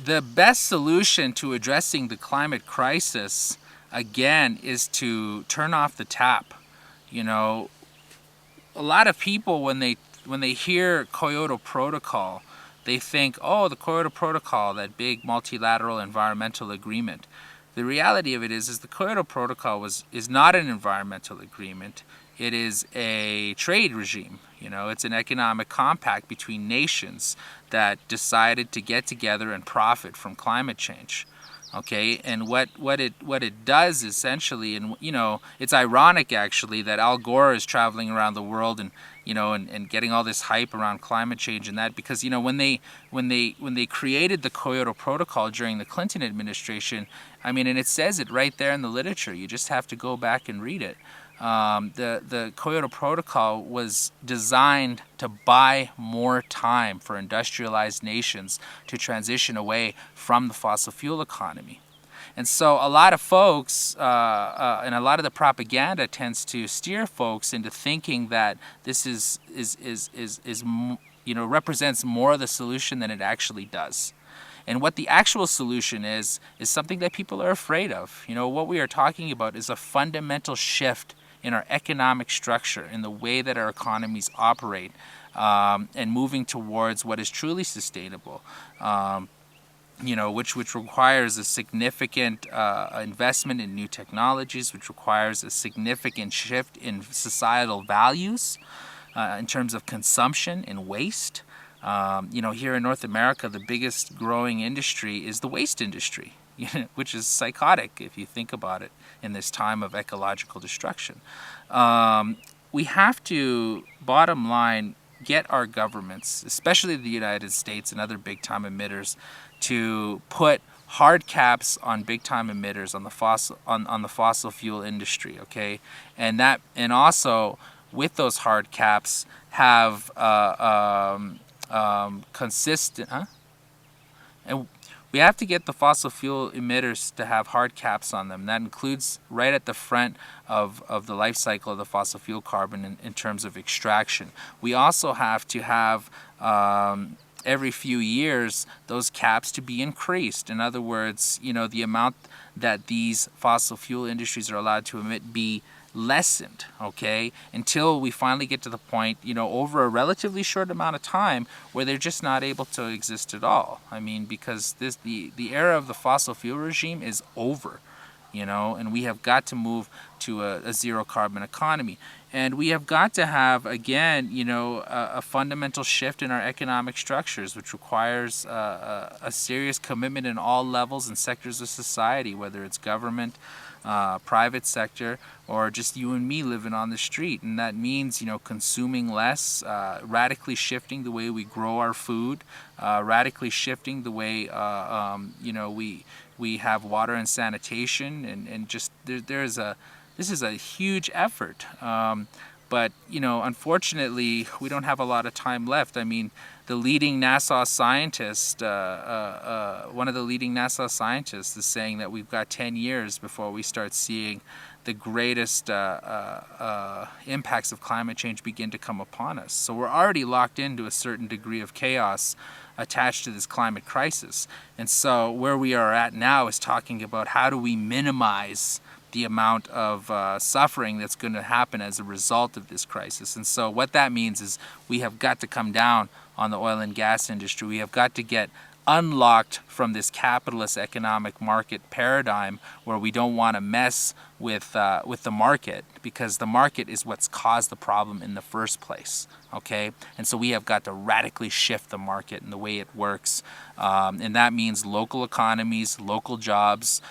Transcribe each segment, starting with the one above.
The best solution to addressing the climate crisis, again, is to turn off the tap. You know, a lot of people, when they hear Kyoto Protocol, they think, oh, the Kyoto Protocol, that big multilateral environmental agreement. The reality of it is the Kyoto Protocol is not an environmental agreement. It is a trade regime. You know, it's an economic compact between nations that decided to get together and profit from climate change. Okay, and what it does essentially, and you know, it's ironic actually that Al Gore is traveling around the world and and getting all this hype around climate change and that, because you know when they created the Kyoto Protocol during the Clinton administration, I mean, and it says it right there in the literature. You just have to go back and read it. The Kyoto Protocol was designed to buy more time for industrialized nations to transition away from the fossil fuel economy. And so a lot of folks and a lot of the propaganda tends to steer folks into thinking that this represents more of the solution than it actually does. And what the actual solution is something that people are afraid of. You know, what we are talking about is a fundamental shift in our economic structure, in the way that our economies operate, and moving towards what is truly sustainable, which requires a significant investment in new technologies, which requires a significant shift in societal values in terms of consumption and waste. Here in North America, the biggest growing industry is the waste industry, which is psychotic if you think about it in this time of ecological destruction. We have to, bottom line, get our governments, especially the United States and other big-time emitters, to put hard caps on big-time emitters on the fossil fuel industry. Okay, and also with those hard caps have consistent. And we have to get the fossil fuel emitters to have hard caps on them. That includes right at the front of the life cycle of the fossil fuel carbon in terms of extraction. We also have to have every few years those caps to be increased. In other words, the amount that these fossil fuel industries are allowed to emit be lessened, okay, until we finally get to the point, over a relatively short amount of time, where they're just not able to exist at all. I mean, because the era of the fossil fuel regime is over, and we have got to move to a zero carbon economy. And we have got to have, again, a fundamental shift in our economic structures, which requires a serious commitment in all levels and sectors of society, whether it's government, private sector, or just you and me living on the street. And that means, consuming less, radically shifting the way we grow our food, radically shifting the way, we have water and sanitation, and just this is a huge effort. But, unfortunately, we don't have a lot of time left. I mean, the leading NASA scientist, one of the leading NASA scientists is saying that we've got 10 years before we start seeing the greatest impacts of climate change begin to come upon us. So we're already locked into a certain degree of chaos attached to this climate crisis. And so where we are at now is talking about how do we minimize the amount of suffering that's going to happen as a result of this crisis. And so what that means is we have got to come down on the oil and gas industry. We have got to get unlocked from this capitalist economic market paradigm where we don't want to mess with the market, because the market is what's caused the problem in the first place. Okay, and so we have got to radically shift the market and the way it works, and that means local economies, local jobs,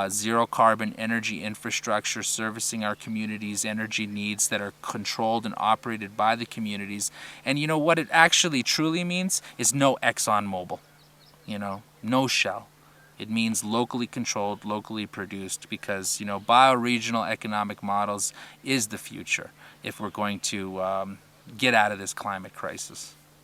zero carbon energy infrastructure servicing our communities' energy needs that are controlled and operated by the communities. And what it actually truly means is no ExxonMobil, no Shell. It means locally controlled, locally produced, because bioregional economic models is the future if we're going to get out of this climate crisis.